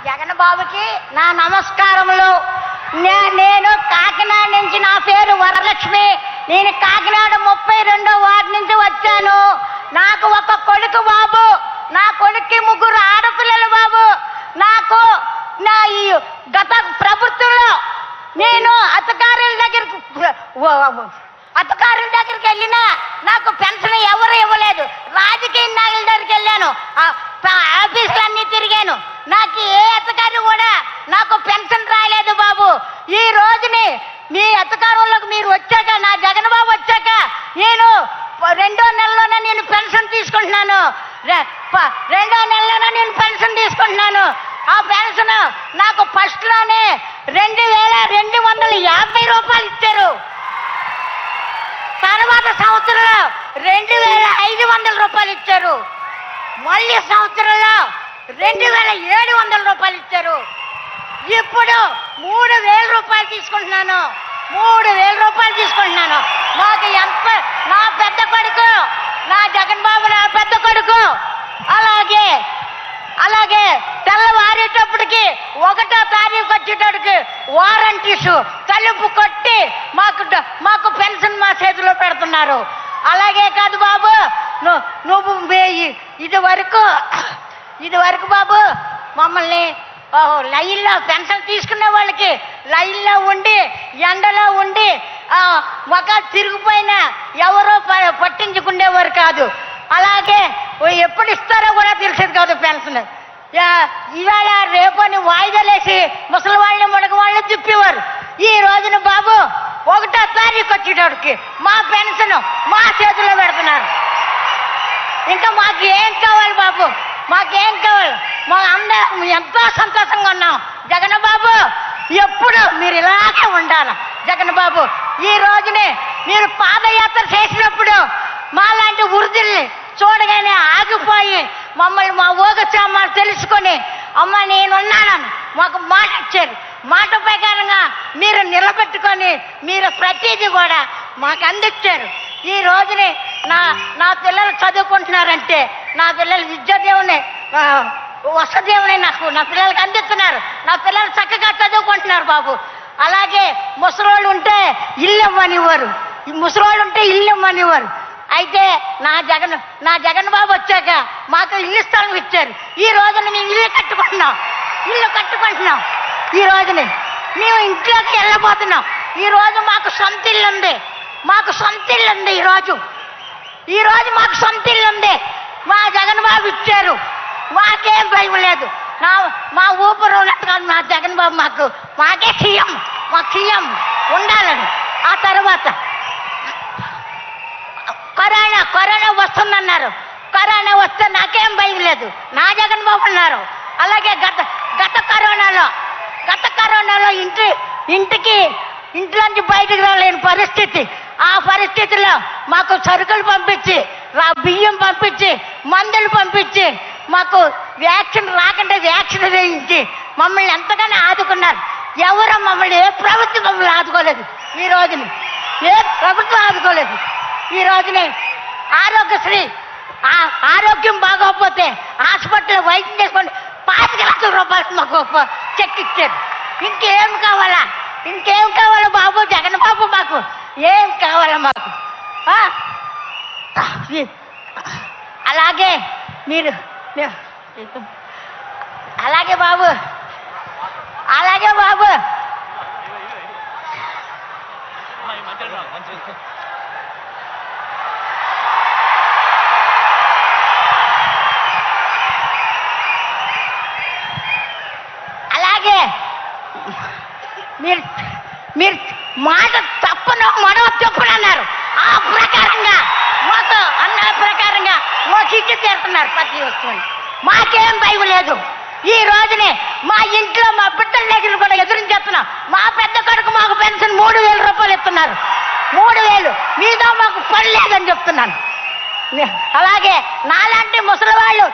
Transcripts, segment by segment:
జగన్ బాబుకి నా నమస్కారములు. నేను కాకినాడ నుంచి, నా పేరు వరలక్ష్మి. నేను కాకినాడ 32వ వార్డు నుంచి వచ్చాను. నాకు ఒక కొడుకు బాబు, నా కొడుక్కి 3 ఆడపిల్లలు బాబు. నాకు నా ఈ గత ప్రభుత్వంలో నేను అధికారుల దగ్గరికి వెళ్ళినా నాకు పెన్షన్ ఎవరు ఇవ్వలేదు. రాజకీయ నాయకుల దగ్గరికి వెళ్ళాను, ఆఫీసులన్నీ తిరిగాను. నాకు ఏ అధికారి కూడా నాకు పెన్షన్ రాలేదు బాబు. ఈ రోజుని మీ అధికారంలోకి మీరు వచ్చాక, నా జగన్ బాబు వచ్చాక నేను 2వ నెలలోనే నేను పెన్షన్ తీసుకుంటున్నాను. 2వ నెలలోనే నేను పెన్షన్ తీసుకుంటున్నాను. ఆ పెన్షన్ నాకు ఫస్ట్లోనే 2250 రూపాయలు ఇచ్చారు. తర్వాత సంవత్సరంలో 2500 రూపాయలు ఇచ్చారు. మళ్ళీ సంవత్సరంలో 2700 రూపాయలు ఇచ్చారు. ఇప్పుడు 3000 రూపాయలు తీసుకుంటున్నాను. 3000 రూపాయలు తీసుకుంటున్నాను. మాకు ఎంత, నా పెద్ద కొడుకు, నా జగన్ బాబు నా పెద్ద కొడుకు, అలాగే తెల్లవారేటప్పటికి 1వ తారీఖు వచ్చేటప్పటికి వారంటీసు తలుపు కొట్టి మాకు పెన్షన్ మా చేతిలో పెడుతున్నారు. అలాగే కాదు బాబు, నువ్వు ఇది వరకు బాబు మమ్మల్ని లైన్లో పెన్షన్ తీసుకునే వాళ్ళకి లైన్లో ఉండి, ఎండలో ఉండి ఒక తిరిగిపోయినా ఎవరో పట్టించుకునేవారు కాదు. అలాగే ఎప్పుడు ఇస్తారో కూడా తెలిసేది కాదు పెన్షన్. ఇవాళ రేపని వాయిదాలేసి ముసలి వాళ్ళని ముడగవాళ్ళని తిప్పేవారు. ఈ రోజున బాబు 1వ తారీఖు వచ్చేటోడికి మా పెన్షన్ మా చేతిలో పెడుతున్నారు. ఇంకా మాకు ఏం కావాలి బాబు? మాకేం కావాలి? మా అందరం ఎంతో సంతోషంగా ఉన్నాం. జగన్ బాబు ఎప్పుడు మీరు ఇలాగే ఉండాలి. జగన్ బాబు ఈ రోజునే మీరు పాదయాత్ర చేసినప్పుడు మాలాంటి వృద్ధుల్ని చూడగానే ఆగిపోయి మమ్మల్ని మా యోగక్షేమాలు తెలుసుకొని, అమ్మ నేనున్నానని మాకు మాట ఇచ్చారు. మాట ప్రకారంగా మీరు నిలబెట్టుకొని మీరు ప్రతిదీ కూడా మాకు అందించారు. ఈ రోజుని నా పిల్లలు చదువుకుంటున్నారంటే, నా పిల్లలు విద్యాదేవుని వసదేవుని నా పిల్లలకి అందిస్తున్నారు. నా పిల్లలు చక్కగా చదువుకుంటున్నారు బాబు. అలాగే ముసలోళ్ళు ఉంటే ఇల్లు ఇవ్వనివ్వరు, ఇల్లు ఇవ్వనివ్వరు. అయితే నా జగన్ బాబు వచ్చాక మాకు ఇల్లు స్థలం ఇచ్చారు. ఈ రోజున మేము ఇల్లు కట్టుకుంటున్నాం. ఈ రోజుని మేము ఇంట్లోకి వెళ్ళబోతున్నాం. ఈ రోజు మాకు సొంత ఇల్లు ఉంది. ఈ రోజు మాకు సొంత ఇల్లు ఉంది. మా జగన్ బాబు ఇచ్చారు. మాకేం భయం లేదు. మా ఊపిరి ఉన్నట్టుగా మా జగన్ బాబు మాకే సీఎం ఉండాలని. ఆ తర్వాత కరోనా వస్తుందన్నారు. కరోనా వస్తే నాకేం భయం లేదు. నా జగన్ బాబు ఉన్నారు. అలాగే గత కరోనాలో ఇంట్లోంచి బయటకు రాలేని పరిస్థితి. ఆ పరిస్థితిలో మాకు సరుకులు పంపించి, బియ్యం పంపించి, మందులు పంపించి, మాకు వ్యాక్సిన్ రాకుండా వ్యాక్సిన్ వేయించి మమ్మల్ని ఎంతగానో ఆదుకున్నారు. ఎవరో మమ్మల్ని ఏ ప్రభుత్వం మమ్మల్ని ఆదుకోలేదు. ఈ రోజుని ఏ ప్రభుత్వం ఆదుకోలేదు. ఈ రోజునే ఆరోగ్యశ్రీ, ఆరోగ్యం బాగోకపోతే హాస్పిటల్ వైద్యం చేసుకోండి 25 లక్షల రూపాయలు మాకు చెక్ ఇచ్చారు. ఇంకేం కావాలా బాబు? జగన్ బాబు మాకు ఏం కావాలా మాకు? అలాగే అలాగే బాబు మీరు మాట తప్పును అన్నారు. ఆ ప్రకారంగా మాకు అన్న ప్రకారంగా మాకు ఇచ్చి తీరుతున్నారు ప్రతి వస్తువుని. మాకేం భయం లేదు. ఈ రోజునే మా ఇంట్లో మా బిడ్డల దగ్గర కూడా ఎదురించేస్తున్నాం. మా పెద్ద కొడుకు మాకు పెన్షన్ 3000 రూపాయలు ఇస్తున్నారు. 3000 మీద మాకు పని లేదని చెప్తున్నాను. అలాగే నాలాంటి ముసలి వాళ్ళు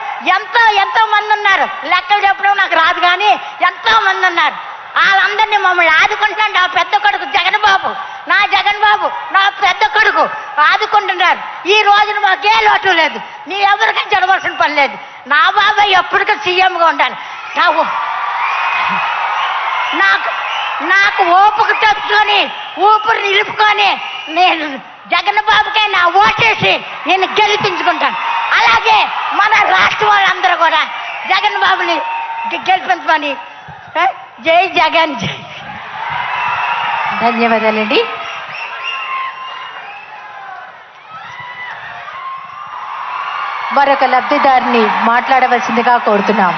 ఎంతో మంది ఉన్నారు. లెక్కలు చెప్పడం నాకు రాదు, కానీ ఎంతో మంది ఉన్నారు. వాళ్ళందరినీ మమ్మల్ని ఆదుకుంటున్నాడు నా పెద్ద కొడుకు జగన్ బాబు. నా పెద్ద కొడుకు ఆదుకుంటున్నారు. ఈ రోజున మాకే లోటు లేదు. మీ ఎవరికీ జరగవలసిన పని లేదు. నా బాబాయ్ ఎప్పటికీ సీఎంగా ఉండాలి. నాకు నాకు ఓపిక తెచ్చుకొని ఊపిరి నిలుపుకొని నేను జగన్ బాబుకే నా ఓటేసి నేను గెలిపించుకుంటాను. అలాగే మన రాష్ట్ర వాళ్ళందరూ కూడా జగన్ బాబుని గెలిపించమని జై జగన్ జై. ధన్యవాదాలండి. మరొక లబ్ధిదారిని మాట్లాడవలసిందిగా కోరుతున్నాం.